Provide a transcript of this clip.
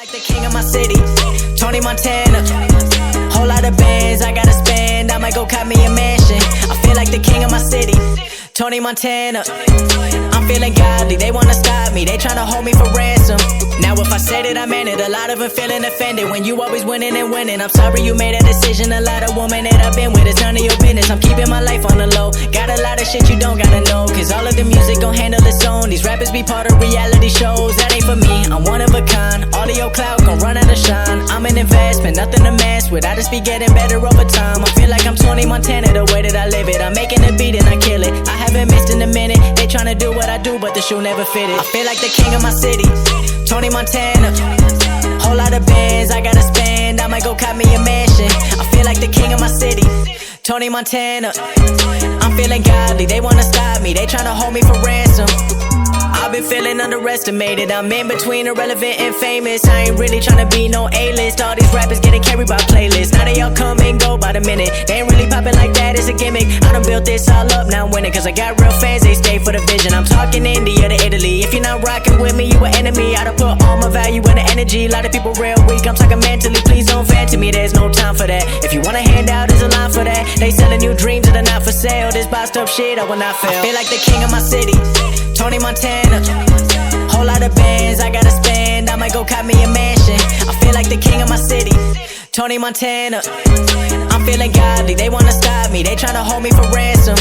like the king of my city, Tony Montana. Whole lot of bands I gotta spend, I might go cop me a mansion. I feel like the king of my city, Tony Montana. I'm feeling godly, they wanna stop me, they tryna hold me for ransom. Now if I said it, I meant it, a lot of them feeling offended. When you always winning and winning, I'm sorry you made a decision. A lot of women that I've been with, it's none of your business. I'm keeping my life on the low, got a lot of shit you don't gotta know, cause all of the music gon' handle its own. These rappers be part of reality shows, that ain't for me, I'm one of a kind. All of your clout gon' run out of shine. I'm an investment, nothing to mess with, I just be getting better over time. I feel like I'm Tony Montana, the way that I live it. I'm making a beat and I kill it, I haven't missed in a minute. They tryna do what I do, but the shoe never fitted. I feel like the king of my city, Tony Montana. Whole lot of bands I gotta spend, I might go cop me a mansion. I feel like the king of my city, Tony Montana. I'm feeling godly, they wanna stop me, they tryna hold me for ransom. I've been feeling underestimated, I'm in between irrelevant and famous. I ain't really tryna be no A-list, all these rappers getting carried by playlists. Now they all come and go by the minute, they ain't really popping like that, it's a gimmick. I done built this all up, now I'm winning, cause I got real fans, they stay for the vision. I'm talking India to Italy, if you're not rocking with me, you an enemy. I done put all my value in the energy, a lot of people real weak, I'm talking mentally, please don't vent to me, there's no time for that. If you want a handout, there's a line for that. They selling you dreams that are not for sale, this boxed up shit I will not fail. I feel like the king of my city, Tony Montana. Whole lot of bands I gotta spend, I might go cop me a mansion. I feel like the king of my city, Tony Montana. I'm feeling godly, they wanna stop me, they tryna hold me for ransom.